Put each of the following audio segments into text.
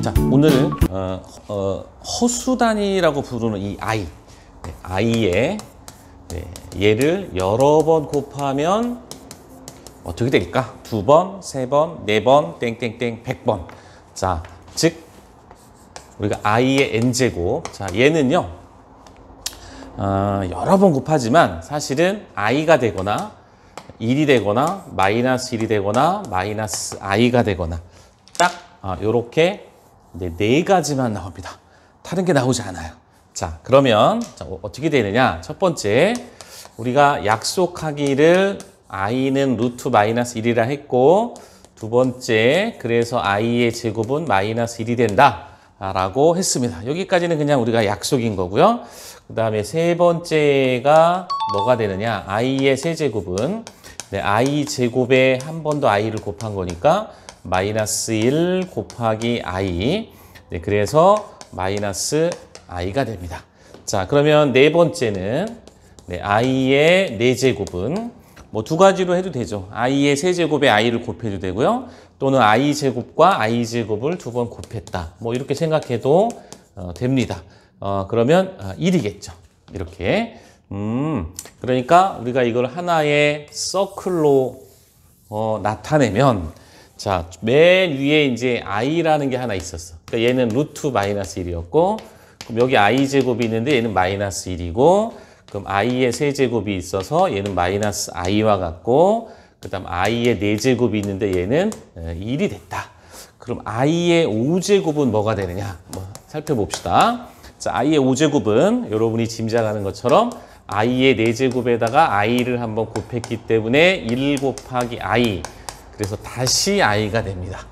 자, 오늘은 허수단위라고 부르는 이 i, i의 얘를 여러 번 곱하면 어떻게 될까? 2번, 3번, 4번, 땡땡땡, 100번. 자, 즉 우리가 i의 n제곱. 자, 얘는요 여러 번 곱하지만 사실은 i가 되거나 1이 되거나 마이너스 1이 되거나 마이너스 i가 되거나 딱 요렇게 네 가지만 나옵니다. 다른 게 나오지 않아요. 자, 그러면 어떻게 되느냐? 첫 번째, 우리가 약속하기를 i는 루트 마이너스 1이라 했고, 두 번째, 그래서 i의 제곱은 마이너스 1이 된다 라고 했습니다. 여기까지는 그냥 우리가 약속인 거고요. 그 다음에 세 번째가 뭐가 되느냐? i의 세제곱은 i 제곱에 한 번 더 i를 곱한 거니까 마이너스 1 곱하기 i. 그래서 마이너스 i가 됩니다. 자, 그러면 네 번째는 i의 4제곱은 뭐 두 가지로 해도 되죠. i의 세제곱에 i를 곱해도 되고요. 또는 i 제곱과 i 제곱을 2번 곱했다. 뭐 이렇게 생각해도 됩니다. 그러면 1이겠죠. 이렇게. 그러니까 우리가 이걸 하나의 서클로 나타내면, 자, 맨 위에 이제 i라는 게 하나 있었어. 그러니까 얘는 루트 마이너스 1이었고, 그럼 여기 i 제곱이 있는데 얘는 마이너스 1이고, 그럼 i의 세제곱이 있어서 얘는 마이너스 i와 같고, 그 다음 i의 4제곱이 있는데 얘는 1이 됐다. 그럼 i의 5제곱은 뭐가 되느냐? 살펴봅시다. 자, i의 5제곱은 여러분이 짐작하는 것처럼 i의 4제곱에다가 i를 한번 곱했기 때문에 1 곱하기 i. 그래서 다시 i가 됩니다.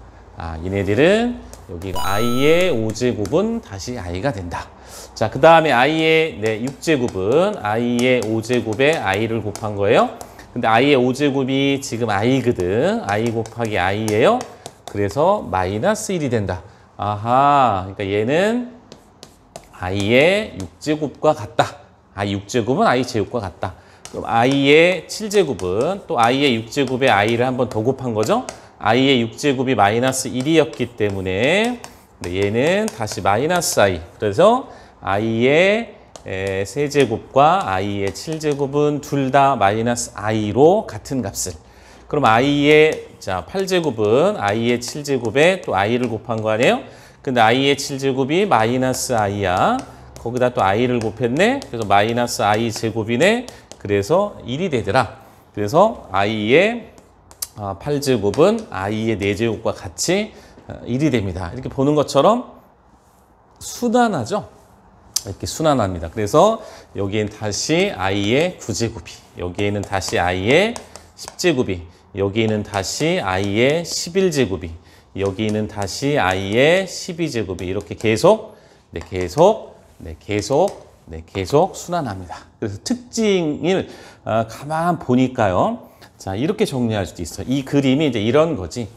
얘네들은 여기가 i의 5제곱은 다시 i가 된다. 자, 그 다음에 i의 6제곱은 i의 5제곱에 i를 곱한 거예요. 근데 i의 5제곱이 지금 i거든. i 곱하기 i예요. 그래서 마이너스 1이 된다. 아하, 그러니까 얘는 i의 6제곱과 같다. i 6제곱은 i 제곱과 같다. 그럼 i의 7제곱은 또 i의 6제곱에 i를 한 번 더 곱한 거죠. i의 6제곱이 마이너스 1이었기 때문에 얘는 다시 마이너스 i. 그래서 i의 세제곱과 i의 7제곱은 둘 다 마이너스 i로 같은 값을. 그럼 i의 8제곱은 i의 7제곱에 또 i를 곱한 거 아니에요? 근데 i의 7제곱이 마이너스 i야. 거기다 또 i를 곱했네. 그래서 마이너스 i 제곱이네. 그래서 1이 되더라. 그래서 i의 8제곱은 i의 4제곱과 같이 1이 됩니다. 이렇게 보는 것처럼 순환하죠? 이렇게 순환합니다. 그래서 여기엔 다시 i의 9제곱이, 여기에는 다시 i의 10제곱이, 여기에는 다시 i의 11제곱이, 여기는 다시 i의 12제곱이 이렇게 계속 순환합니다. 그래서 특징을 가만 보니까요. 자, 이렇게 정리할 수도 있어요. 이 그림이 이제 이런 거지.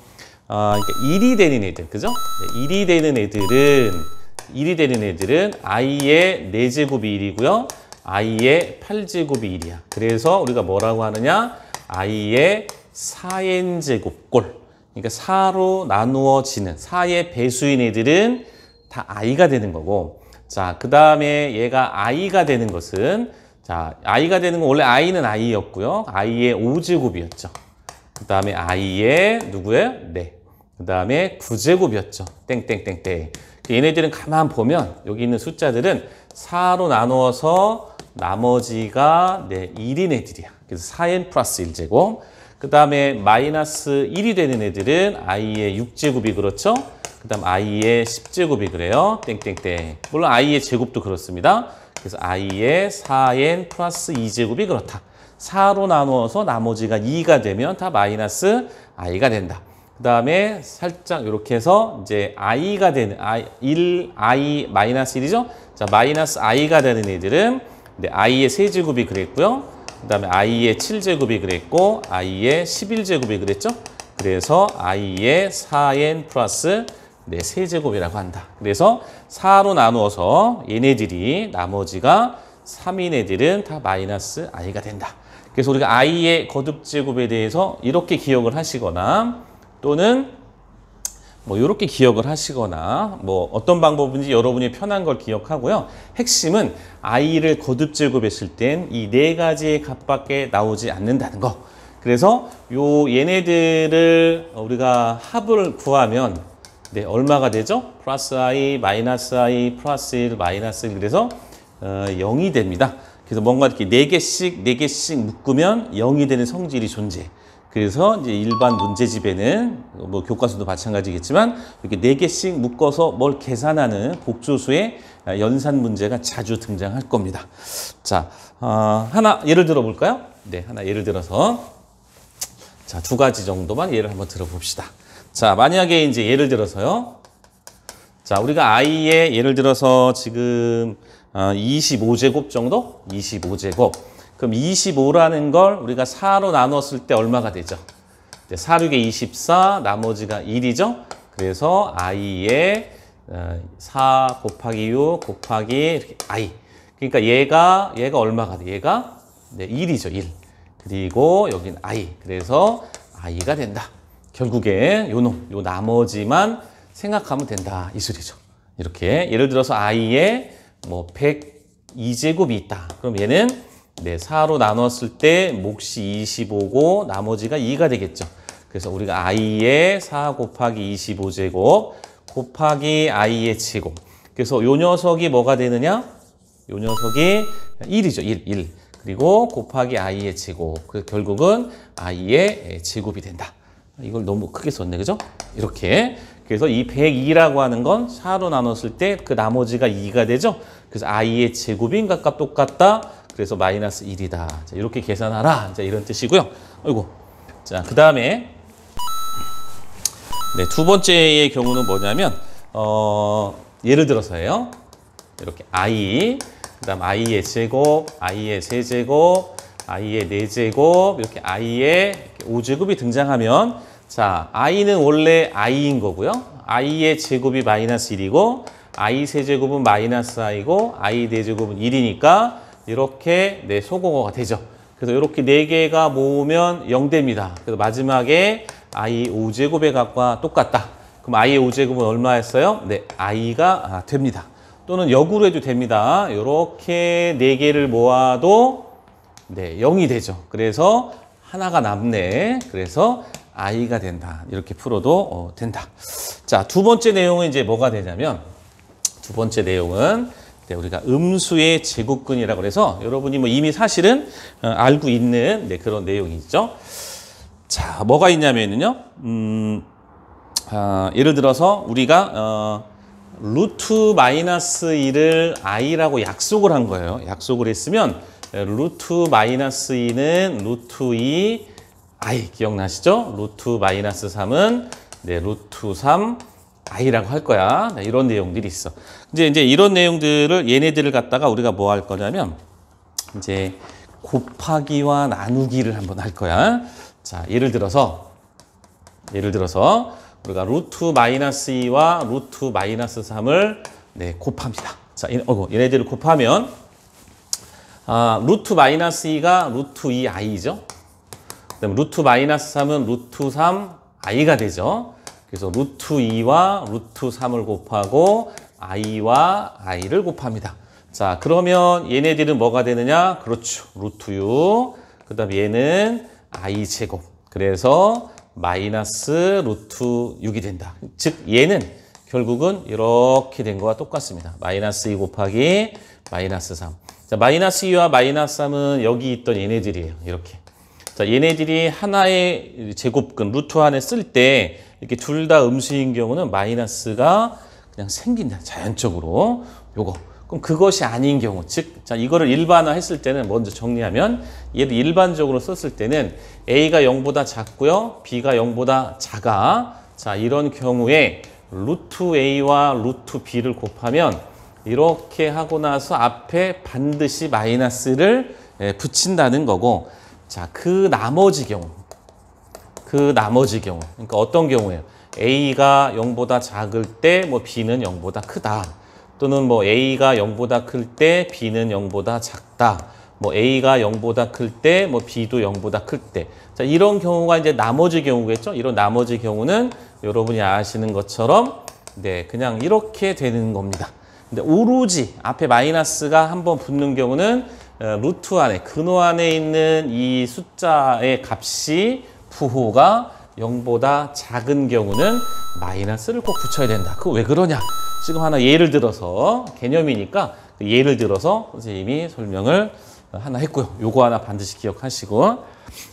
그러니까 1이 되는 애들, 그죠? 1이 되는 애들은 i의 4제곱이 1이고요. i의 8제곱이 1이야. 그래서 우리가 뭐라고 하느냐? i의 4n제곱꼴. 그러니까 4로 나누어지는 4의 배수인 애들은 다 i가 되는 거고, 자, 그 다음에 얘가 i가 되는 것은, 자, i가 되는 건 원래 i는 i였고요. i의 5제곱이었죠. 그 다음에 i의 누구예요? 그 다음에 9제곱이었죠. 땡땡땡땡. 얘네들은 가만 보면 여기 있는 숫자들은 4로 나누어서 나머지가 1인 애들이야. 그래서 4n 플러스 1제곱. 그 다음에 마이너스 1이 되는 애들은 i의 6제곱이 그렇죠. 그 다음 i의 10제곱이 그래요. 땡땡땡. 물론 i의 제곱도 그렇습니다. 그래서 i의 4n 플러스 2제곱이 그렇다. 4로 나누어서 나머지가 2가 되면 다 마이너스 i가 된다. 그 다음에 살짝 이렇게 해서 이제 i가 되는, i 마이너스 1이죠? 자, 마이너스 i가 되는 애들은 i의 세제곱이 그랬고요. 그 다음에 i의 7제곱이 그랬고, i의 11제곱이 그랬죠? 그래서 i의 4n 플러스 세제곱이라고 한다. 그래서 4로 나누어서 얘네들이 나머지가 3인 애들은 다 마이너스 i가 된다. 그래서 우리가 i의 거듭제곱에 대해서 이렇게 기억을 하시거나 또는 뭐 이렇게 기억을 하시거나 뭐 어떤 방법인지 여러분이 편한 걸 기억하고요. 핵심은 i를 거듭제곱했을 땐 이 네 가지의 값밖에 나오지 않는다는 거. 그래서 요 얘네들을 우리가 합을 구하면 네, 얼마가 되죠? 플러스 i, 마이너스 i, 플러스 1, 마이너스 1. 그래서 0이 됩니다. 그래서 뭔가 이렇게 4개씩 묶으면 0이 되는 성질이 존재해. 그래서 이제 일반 문제집에는 뭐 교과서도 마찬가지겠지만 이렇게 4개씩 묶어서 뭘 계산하는 복조수의 연산 문제가 자주 등장할 겁니다. 자, 하나 예를 들어 볼까요? 네, 하나 예를 들어서 자, 2가지 정도만 예를 한번 들어봅시다. 자, 만약에 이제 예를 들어서요. 자, 우리가 i의 예를 들어서 지금 25제곱 정도? 25제곱. 그럼 25라는 걸 우리가 4로 나눴을 때 얼마가 되죠? 4, 6에 24, 나머지가 1이죠? 그래서 i의 4 곱하기 6 곱하기 이렇게 i. 그러니까 얘가 얼마가 돼? 얘가 네, 1이죠, 1. 그리고 여기는 i. 그래서 i가 된다. 결국에 요 나머지만 생각하면 된다. 이 소리죠. 이렇게 예를 들어서 i의 뭐 102제곱이 있다. 그럼 얘는 네, 4로 나눴을 때 몫이 25고 나머지가 2가 되겠죠. 그래서 우리가 i의 4 곱하기 25제곱 곱하기 i의 제곱. 그래서 요 녀석이 뭐가 되느냐? 요 녀석이 1이죠. 1. 그리고 곱하기 i의 제곱. 그래서 결국은 i의 제곱이 된다. 이걸 너무 크게 썼네, 그죠? 이렇게. 그래서 이 102라고 하는 건 4로 나눴을 때 그 나머지가 2가 되죠? 그래서 i의 제곱인가 값 똑같다. 그래서 마이너스 1이다. 자, 이렇게 계산하라. 자, 이런 뜻이고요. 아이고. 자, 그 다음에 네, 2번째의 경우는 뭐냐면 예를 들어서요. 이렇게 i, 그 다음 i의 제곱, i의 세제곱, i의 4제곱, 이렇게 i의 5제곱이 등장하면 자, i는 원래 i인 거고요. i의 제곱이 마이너스 1이고 i 세제곱은 마이너스 i고 i 4제곱은 1이니까 이렇게 네, 소공어가 되죠. 그래서 이렇게 4개가 모으면 0됩니다. 그래서 마지막에 i 5제곱의 값과 똑같다. 그럼 i의 5제곱은 얼마였어요? 네, i가 됩니다. 또는 역으로 해도 됩니다. 이렇게 4개를 모아도 네, 0이 되죠. 그래서 하나가 남네. 그래서 i가 된다. 이렇게 풀어도 된다. 자, 2번째 내용은 이제 뭐가 되냐면 2번째 내용은 네, 우리가 음수의 제곱근이라고 해서 여러분이 뭐 이미 사실은 알고 있는 네, 그런 내용이 있죠. 자, 뭐가 있냐면요. 예를 들어서 우리가 루트 마이너스 1을 i라고 약속을 한 거예요. 약속을 했으면 루트 마이너스 2는 루트 2 i 기억나시죠? 루트 마이너스 3은 네, 루트 3 i라고 할 거야. 네, 이런 내용들이 있어. 이제 이런 내용들을 얘네들을 갖다가 우리가 뭐 할 거냐면 이제 곱하기와 나누기를 한번 할 거야. 자, 예를 들어서 우리가 루트 마이너스 2와 루트 마이너스 3을 네, 곱합니다. 자, 얘네들을 곱하면 루트 마이너스 2가 루트 2i죠. 그다음 루트 마이너스 3은 루트 3i가 되죠. 그래서 루트 2와 루트 3을 곱하고 i와 i를 곱합니다. 자, 그러면 얘네들은 뭐가 되느냐? 그렇죠. 루트 6. 그 다음에 얘는 i 제곱. 그래서 마이너스 루트 6이 된다. 즉 얘는 결국은 이렇게 된 거와 똑같습니다. 마이너스 2 곱하기 마이너스 3. 자, 마이너스 2와 마이너스 3은 여기 있던 얘네들이에요. 이렇게. 자, 얘네들이 하나의 제곱근 루트 안에 쓸 때 이렇게 둘 다 음수인 경우는 마이너스가 그냥 생긴다. 자연적으로. 요거. 그럼 그것이 아닌 경우, 즉, 자, 이거를 일반화 했을 때는 먼저 정리하면 얘를 일반적으로 썼을 때는 A가 0보다 작고요. B가 0보다 작아. 자, 이런 경우에 루트 A와 루트 B를 곱하면 이렇게 하고 나서 앞에 반드시 마이너스를 붙인다는 거고, 자, 그 나머지 경우. 그러니까 어떤 경우예요? A가 0보다 작을 때 뭐 B는 0보다 크다. 또는 뭐 A가 0보다 클 때 B는 0보다 작다. 뭐 A가 0보다 클 때, 뭐 B도 0보다 클 때. 자, 이런 경우가 이제 나머지 경우겠죠? 이런 나머지 경우는 여러분이 아시는 것처럼 네, 그냥 이렇게 되는 겁니다. 근데 오로지 앞에 마이너스가 한번 붙는 경우는 루트 안에, 근호 안에 있는 이 숫자의 값이 부호가 0보다 작은 경우는 마이너스를 꼭 붙여야 된다. 그거 왜 그러냐? 지금 하나 예를 들어서 개념이니까 그 예를 들어서 선생님이 설명을 하나 했고요. 요거 하나 반드시 기억하시고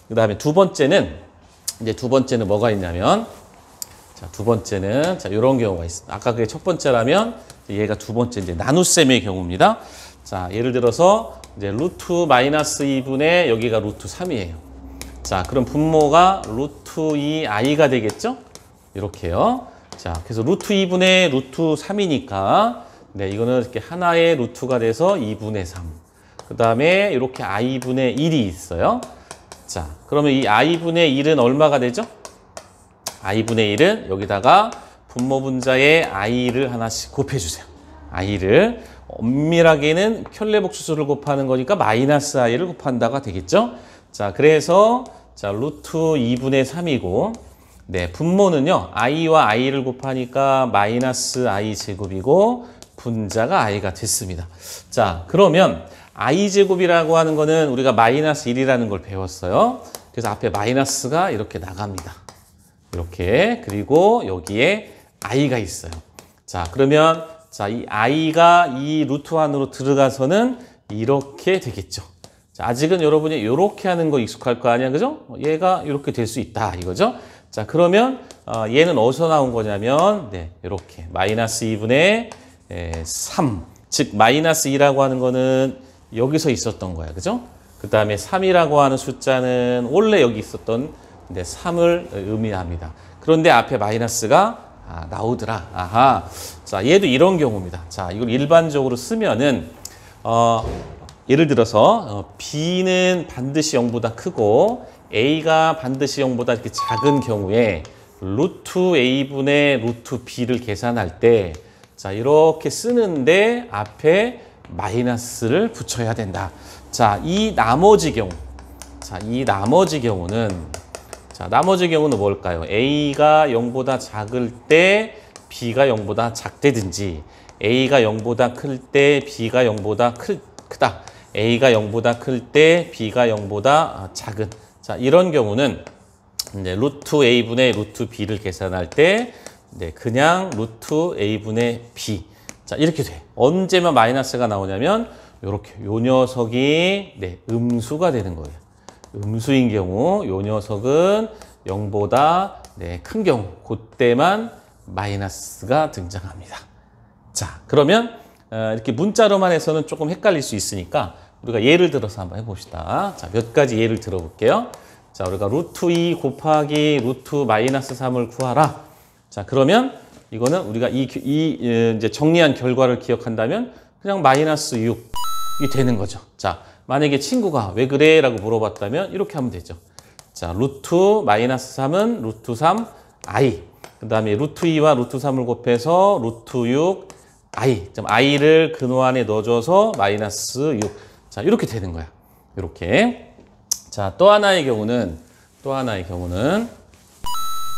그 다음에 두 번째는 뭐가 있냐면 자, 두 번째는 자, 이런 경우가 있습니다. 아까 그게 첫 번째라면 얘가 두 번째 이제 나눗셈의 경우입니다. 자, 예를 들어서 이제 루트 마이너스 2분의 여기가 루트 3이에요. 자, 그럼 분모가 루트 2i가 되겠죠? 이렇게요. 자, 그래서 루트 2분의 루트 3이니까 네, 이거는 이렇게 하나의 루트가 돼서 2분의 3. 그 다음에 이렇게 i분의 1이 있어요. 자, 그러면 이 i분의 1은 얼마가 되죠? i분의 1은 여기다가 분모 분자에 i를 하나씩 곱해주세요. i를 엄밀하게는 켤레복수수를 곱하는 거니까 마이너스 i를 곱한다가 되겠죠? 자, 그래서 자 루트 2분의 3이고 네, 분모는요 i와 i를 곱하니까 마이너스 i 제곱이고 분자가 i가 됐습니다. 자, 그러면 i 제곱이라고 하는 거는 우리가 마이너스 1이라는 걸 배웠어요. 그래서 앞에 마이너스가 이렇게 나갑니다. 이렇게. 그리고 여기에 i가 있어요. 자, 그러면 자, 이 i가 이 루트 안으로 들어가서는 이렇게 되겠죠. 자, 아직은 여러분이 이렇게 하는 거 익숙할 거 아니야, 그죠? 얘가 이렇게 될 수 있다, 이거죠? 자, 그러면 얘는 어디서 나온 거냐면 네, 이렇게 마이너스 2분의 3, 즉 마이너스 2라고 하는 거는 여기서 있었던 거야, 그죠? 그 다음에 3이라고 하는 숫자는 원래 여기 있었던 3을 의미합니다. 그런데 앞에 마이너스가 나오더라. 아하. 자, 얘도 이런 경우입니다. 자, 이걸 일반적으로 쓰면은 예를 들어서 B는 반드시 0보다 크고 A가 반드시 0보다 이렇게 작은 경우에 루트 A분의 루트 B를 계산할 때 자, 이렇게 쓰는데 앞에 마이너스를 붙여야 된다. 자, 이 나머지 경우는 뭘까요? A가 0보다 작을 때 B가 0보다 작다든지 A가 0보다 클 때 B가 0보다 크다. A가 0보다 클 때 B가 0보다 작은. 자, 이런 경우는 이제 루트 A분의 루트 B를 계산할 때 네, 그냥 루트 A분의 B. 자, 이렇게 돼. 언제만 마이너스가 나오냐면 이렇게 요 녀석이 네, 음수가 되는 거예요. 음수인 경우 요 녀석은 0보다 네, 큰 경우 그때만 마이너스가 등장합니다. 자, 그러면 이렇게 문자로만 해서는 조금 헷갈릴 수 있으니까 우리가 예를 들어서 한번 해봅시다. 자, 몇 가지 예를 들어볼게요. 자, 우리가 루트 2 곱하기 루트 마이너스 3을 구하라. 자, 그러면 이거는 우리가 이제 정리한 결과를 기억한다면 그냥 마이너스 6이 되는 거죠. 자, 만약에 친구가 왜 그래? 라고 물어봤다면 이렇게 하면 되죠. 자, 루트 마이너스 3은 루트 3 i. 그 다음에 루트 2와 루트 3을 곱해서 루트 6 i. i를 근호 안에 넣어줘서 마이너스 6. 자, 이렇게 되는 거야. 이렇게. 자, 또 하나의 경우는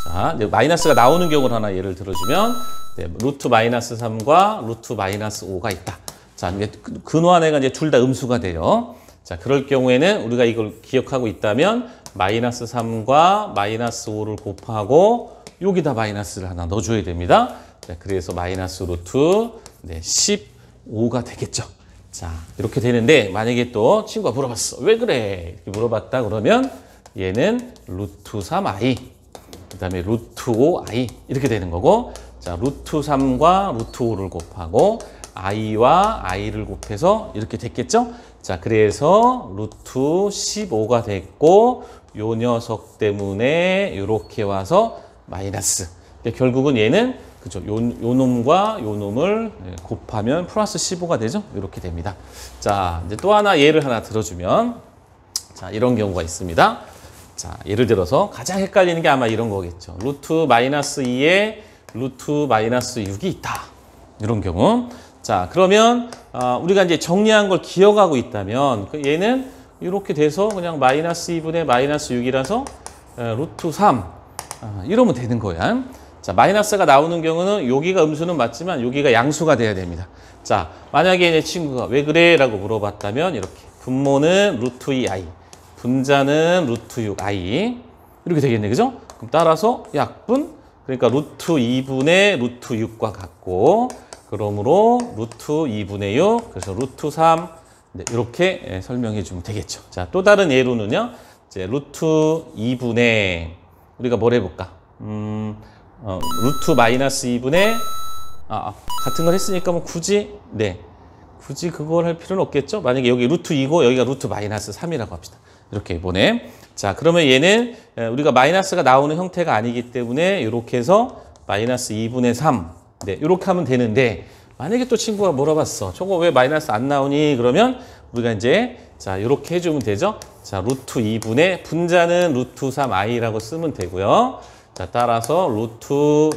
자, 이제 마이너스가 나오는 경우를 하나 예를 들어주면 네, 루트 마이너스 3과 루트 마이너스 5가 있다. 자, 이제 근호 안에가 이제 둘 다 음수가 돼요. 자, 그럴 경우에는 우리가 이걸 기억하고 있다면 마이너스 3과 마이너스 5를 곱하고 여기다 마이너스를 하나 넣어줘야 됩니다. 네, 그래서 마이너스 루트 네, 15가 되겠죠. 자, 이렇게 되는데 만약에 또 친구가 물어봤어. 왜 그래? 이렇게 물어봤다 그러면 얘는 루트 3i, 그 다음에 루트 5i 이렇게 되는 거고 자, 루트 3과 루트 5를 곱하고 i와 i를 곱해서 이렇게 됐겠죠? 자, 그래서 루트 15가 됐고 요 녀석 때문에 이렇게 와서 마이너스. 그러니까 결국은 얘는 그죠? 요 놈과 요 놈을 곱하면 플러스 15가 되죠? 이렇게 됩니다. 자, 이제 또 하나 예를 하나 들어주면 자, 이런 경우가 있습니다. 자, 예를 들어서 가장 헷갈리는 게 아마 이런 거겠죠. 루트 마이너스 2에 루트 마이너스 6이 있다. 이런 경우. 자, 그러면 우리가 이제 정리한 걸 기억하고 있다면 얘는 이렇게 돼서 그냥 마이너스 2분의 마이너스 6이라서 루트 3 이러면 되는 거야. 자, 마이너스가 나오는 경우는 여기가 음수는 맞지만 여기가 양수가 돼야 됩니다. 자, 만약에 내 친구가 왜 그래? 라고 물어봤다면 이렇게 분모는 루트 2i, 분자는 루트 6i 이렇게 되겠네, 그죠? 그럼 따라서 약분, 그러니까 루트 2분의 루트 6과 같고, 그러므로 루트 2분의 6, 그래서 루트 3, 네, 이렇게 설명해 주면 되겠죠. 자, 또 다른 예로는요, 이제 루트 2분의, 우리가 뭘 해볼까? 루트 마이너스 2분의, 같은 걸 했으니까 뭐 굳이, 네. 굳이 그걸 할 필요는 없겠죠? 만약에 여기 루트 2고 여기가 루트 마이너스 3이라고 합시다. 이렇게 보내. 자, 그러면 얘는 우리가 마이너스가 나오는 형태가 아니기 때문에 이렇게 해서 마이너스 2분의 3. 네, 이렇게 하면 되는데 만약에 또 친구가 물어봤어. 저거 왜 마이너스 안 나오니? 그러면 우리가 이제 자, 이렇게 해주면 되죠. 자, 루트 2분의 분자는 루트 3i라고 쓰면 되고요. 자, 따라서 루트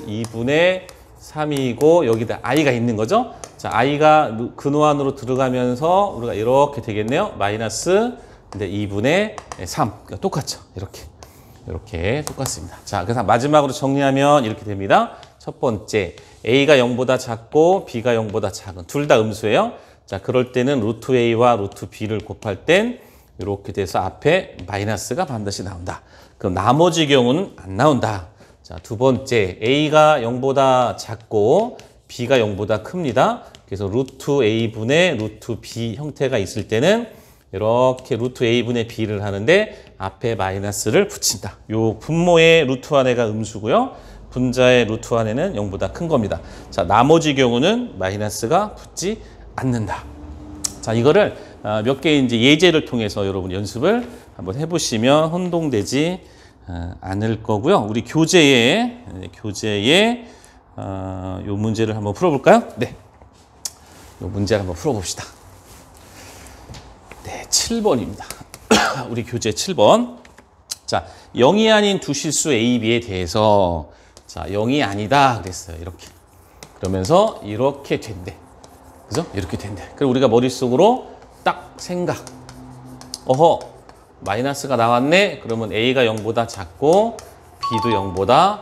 2분의 3이고 여기다 i가 있는 거죠. 자, i가 근호 안으로 들어가면서 우리가 이렇게 되겠네요. 마이너스 2분의 3. 그러니까 똑같죠. 이렇게 똑같습니다. 자, 그래서 마지막으로 정리하면 이렇게 됩니다. 첫 번째, a가 0보다 작고 b가 0보다 작은 둘 다 음수예요. 자, 그럴 때는 루트 a와 루트 b를 곱할 땐 이렇게 돼서 앞에 마이너스가 반드시 나온다. 그럼 나머지 경우는 안 나온다. 자, 두 번째, a가 0보다 작고 b가 0보다 큽니다. 그래서 루트 a분의 루트 b 형태가 있을 때는 이렇게 루트 a분의 b를 하는데 앞에 마이너스를 붙인다. 요 분모의 루트 안에가 음수고요. 분자의 루트 안에는 0보다 큰 겁니다. 자, 나머지 경우는 마이너스가 붙지 않는다. 자, 이거를 몇 개의 이제 예제를 통해서 여러분 연습을 한번 해보시면 혼동되지 않을 거고요. 우리 교재에 요 문제를 한번 풀어볼까요? 네. 요 문제를 한번 풀어봅시다. 네, 7번입니다. 우리 교재 7번. 자, 0이 아닌 두 실수 A, B에 대해서 자, 0이 아니다 그랬어요. 이렇게. 그러면서 이렇게 된대. 그죠? 이렇게 된대. 그리고 우리가 머릿속으로 딱 생각. 어허, 마이너스가 나왔네. 그러면 A가 0보다 작고 B도 0보다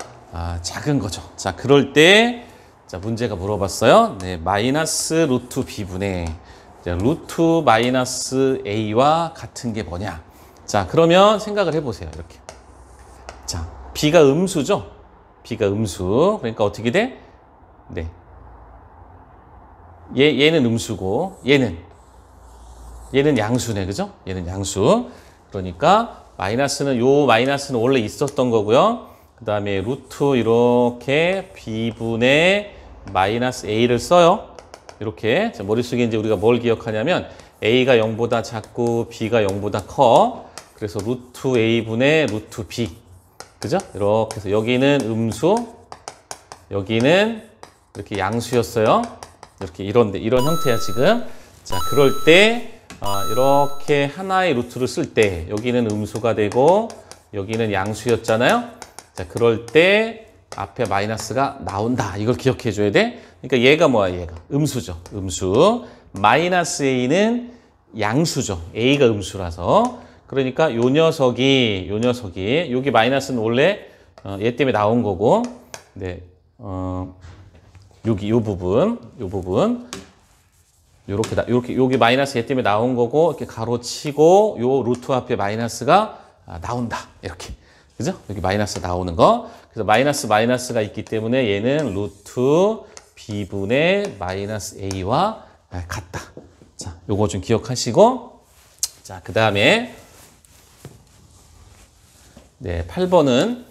작은 거죠. 자, 그럴 때 자, 문제가 물어봤어요. 네, 마이너스 루트 B분의 루트 마이너스 A와 같은 게 뭐냐. 자, 그러면 생각을 해보세요. 이렇게. 자, B가 음수죠? B가 음수. 그러니까 어떻게 돼? 네. 얘는 음수고, 얘는 양수네. 그죠? 얘는 양수. 그러니까 요 마이너스는 원래 있었던 거고요. 그 다음에 루트 이렇게 B분의 마이너스 A를 써요. 이렇게. 자, 머릿속에 이제 우리가 뭘 기억하냐면 A가 0보다 작고 B가 0보다 커. 그래서 루트 A분의 루트 B. 그죠? 이렇게 해서 여기는 음수, 여기는 이렇게 양수였어요. 이렇게 이런 형태야, 지금. 자, 그럴 때 이렇게 하나의 루트를 쓸 때 여기는 음수가 되고 여기는 양수였잖아요. 자, 그럴 때 앞에 마이너스가 나온다. 이걸 기억해 줘야 돼. 그러니까 얘가 뭐야? 얘가 음수죠. 음수. 마이너스 A는 양수죠. A가 음수라서. 그러니까 요 녀석이 여기 마이너스는 원래 얘 때문에 나온 거고, 네, 요 부분 요렇게 여기 마이너스 얘 때문에 나온 거고 이렇게 가로치고 요 루트 앞에 마이너스가 나온다. 이렇게. 그죠? 여기 마이너스 나오는 거. 그래서 마이너스가 있기 때문에 얘는 루트 B분의 마이너스 A와 같다. 자, 요거 좀 기억하시고. 자, 그 다음에 네, 8번은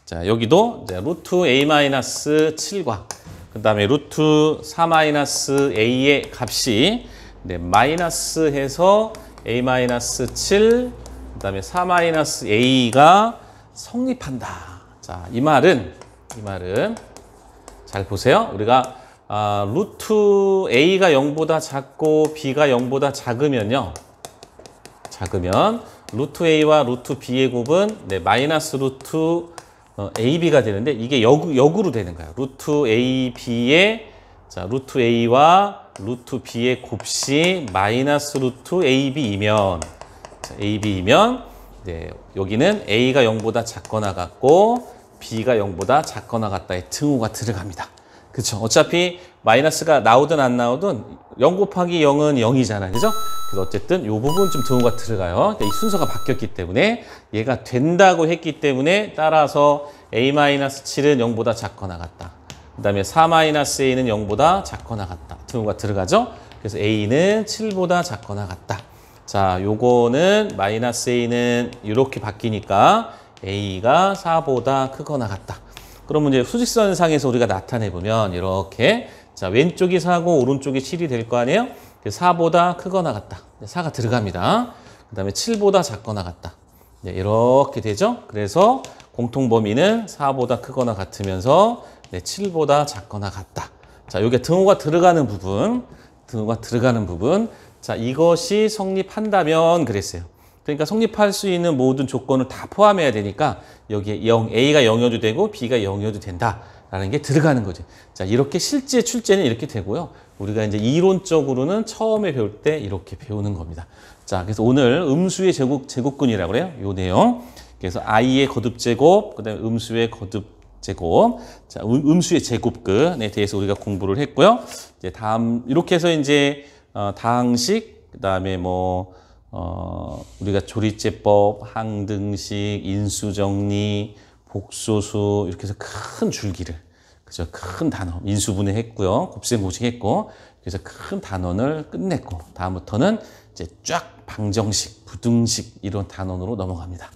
자, 여기도 이제 루트 A-7과 그 다음에 루트 4-A의 값이 네, 마이너스 해서 A-7 그 다음에 4-A가 성립한다. 자, 이 말은 잘 보세요. 우리가 루트 A가 0보다 작고 B가 0보다 작으면 루트 A와 루트 B의 곱은 네, 마이너스 루트 AB가 되는데 이게 역으로 되는 거예요. 루트 AB의 자, 루트 A와 루트 b의 곱씨 마이너스 루트 ab이면 ab이면 네, 여기는 a가 0보다 작거나 같고 b가 0보다 작거나 같다의 등호가 들어갑니다. 그렇죠? 어차피 마이너스가 나오든 안 나오든 0 곱하기 0은 0이잖아요. 그죠? 그래서 어쨌든 이 부분 좀 등호가 들어가요. 그러니까 이 순서가 바뀌었기 때문에 얘가 된다고 했기 때문에 따라서 a-7은 0보다 작거나 같다. 그 다음에 4-a는 0보다 작거나 같다. 등호가 들어가죠? 그래서 a는 7보다 작거나 같다. 자, 요거는 마이너스 a는 이렇게 바뀌니까 a가 4보다 크거나 같다. 그러면 이제 수직선상에서 우리가 나타내보면 이렇게 자 왼쪽이 4고 오른쪽이 7이 될 거 아니에요? 4보다 크거나 같다. 4가 들어갑니다. 그 다음에 7보다 작거나 같다. 네, 이렇게 되죠? 그래서 공통범위는 4보다 크거나 같으면서 네, 7보다 작거나 같다. 자, 요게 등호가 들어가는 부분, 등호가 들어가는 부분. 자, 이것이 성립한다면 그랬어요. 그러니까 성립할 수 있는 모든 조건을 다 포함해야 되니까 여기에 A가 0이어도 되고 B가 0이어도 된다라는 게 들어가는 거죠. 자, 이렇게 실제 출제는 이렇게 되고요. 우리가 이제 이론적으로는 처음에 배울 때 이렇게 배우는 겁니다. 자, 그래서 오늘 음수의 제곱근이라고 그래요. 요 내용. 그래서 I의 거듭제곱, 그다음에 음수의 거듭제곱. 자, 음수의 제곱근에 대해서 우리가 공부를 했고요. 이제 다음 이렇게 해서 이제 다항식, 그다음에 우리가 조리제법, 항등식, 인수정리, 복소수 이렇게 해서 큰 줄기를, 그죠? 큰 단원, 인수분해 했고요. 곱셈공식 했고, 그래서 큰 단원을 끝냈고, 다음부터는 이제 쫙 방정식, 부등식 이런 단원으로 넘어갑니다.